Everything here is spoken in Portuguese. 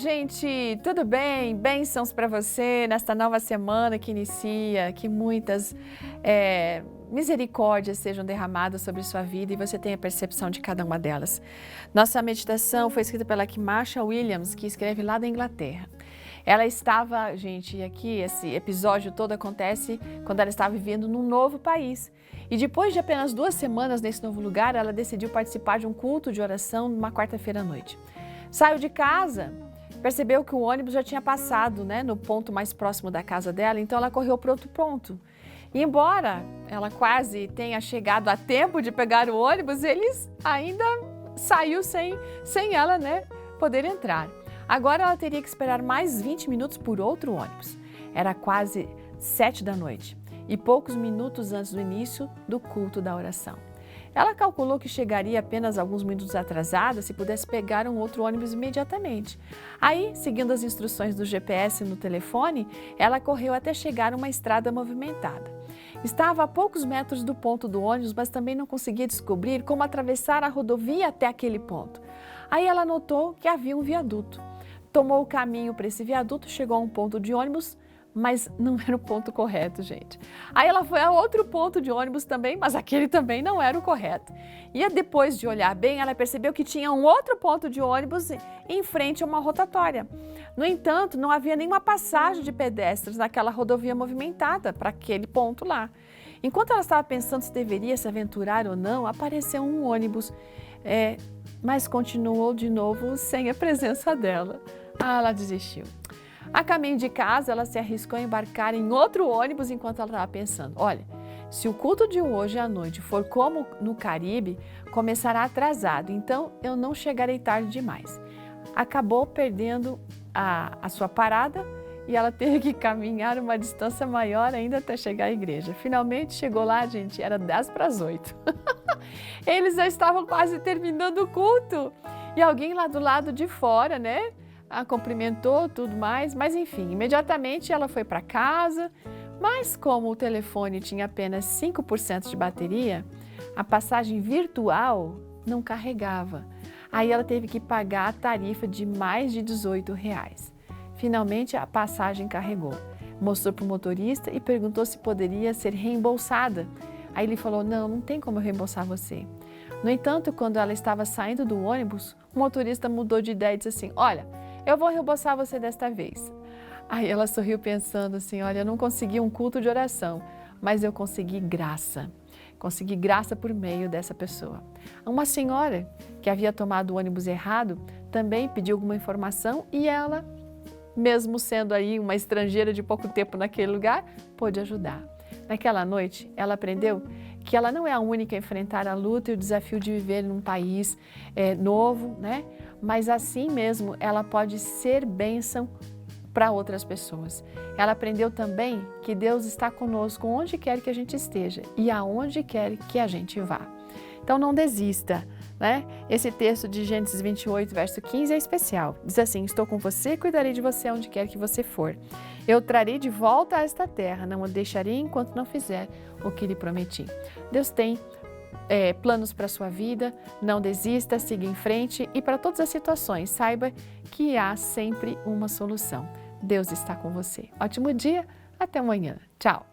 gente, tudo bem? Bênçãos para você nesta nova semana que inicia, que muitas misericórdias sejam derramadas sobre sua vida e você tenha percepção de cada uma delas. Nossa meditação foi escrita pela Kimasha Williams, que escreve lá da Inglaterra. Ela estava, gente, e aqui esse episódio todo acontece quando ela estava vivendo num novo país. E depois de apenas 2 semanas nesse novo lugar, ela decidiu participar de um culto de oração numa quarta-feira à noite. Saiu de casa, percebeu que o ônibus já tinha passado, no ponto mais próximo da casa dela, então ela correu para outro ponto. E embora ela quase tenha chegado a tempo de pegar o ônibus, eles ainda saiu sem ela, poder entrar. Agora ela teria que esperar mais 20 minutos por outro ônibus. Era quase 7 da noite e poucos minutos antes do início do culto da oração. Ela calculou que chegaria apenas alguns minutos atrasada se pudesse pegar um outro ônibus imediatamente. Aí, seguindo as instruções do GPS no telefone, ela correu até chegar a uma estrada movimentada. Estava a poucos metros do ponto do ônibus, mas também não conseguia descobrir como atravessar a rodovia até aquele ponto. Aí ela notou que havia um viaduto. Tomou o caminho para esse viaduto, chegou a um ponto de ônibus, mas não era o ponto correto, gente. Aí ela foi a outro ponto de ônibus também, mas aquele também não era o correto. E depois de olhar bem, ela percebeu que tinha um outro ponto de ônibus em frente a uma rotatória. No entanto, não havia nenhuma passagem de pedestres naquela rodovia movimentada para aquele ponto lá. Enquanto ela estava pensando se deveria se aventurar ou não, apareceu um ônibus, mas continuou de novo sem a presença dela. Ela desistiu. A caminho de casa, ela se arriscou a embarcar em outro ônibus enquanto ela estava pensando, olha, se o culto de hoje à noite for como no Caribe, começará atrasado, então eu não chegarei tarde demais. Acabou perdendo a sua parada e ela teve que caminhar uma distância maior ainda até chegar à igreja. Finalmente chegou lá, gente, era 7:50. Eles já estavam quase terminando o culto e alguém lá do lado de fora, a cumprimentou, tudo mais, mas enfim, imediatamente ela foi para casa, mas como o telefone tinha apenas 5% de bateria, a passagem virtual não carregava. Aí ela teve que pagar a tarifa de mais de R$18. Finalmente a passagem carregou. Mostrou para o motorista e perguntou se poderia ser reembolsada. Aí ele falou, não tem como eu reembolsar você. No entanto, quando ela estava saindo do ônibus, o motorista mudou de ideia e disse assim, olha, eu vou reembolsar você desta vez. Aí ela sorriu pensando assim, olha, eu não consegui um culto de oração, mas eu consegui graça. Consegui graça por meio dessa pessoa. Uma senhora que havia tomado o ônibus errado também pediu alguma informação e ela, mesmo sendo aí uma estrangeira de pouco tempo naquele lugar, pôde ajudar. Naquela noite, ela aprendeu que ela não é a única a enfrentar a luta e o desafio de viver num país novo, mas assim mesmo ela pode ser bênção para outras pessoas. Ela aprendeu também que Deus está conosco onde quer que a gente esteja e aonde quer que a gente vá. Então não desista, Esse texto de Gênesis 28, verso 15 é especial. Diz assim, estou com você, cuidarei de você onde quer que você for. Eu trarei de volta a esta terra, não o deixarei enquanto não fizer o que lhe prometi. Deus tem planos para a sua vida, não desista, siga em frente e para todas as situações, saiba que há sempre uma solução. Deus está com você. Ótimo dia, até amanhã. Tchau!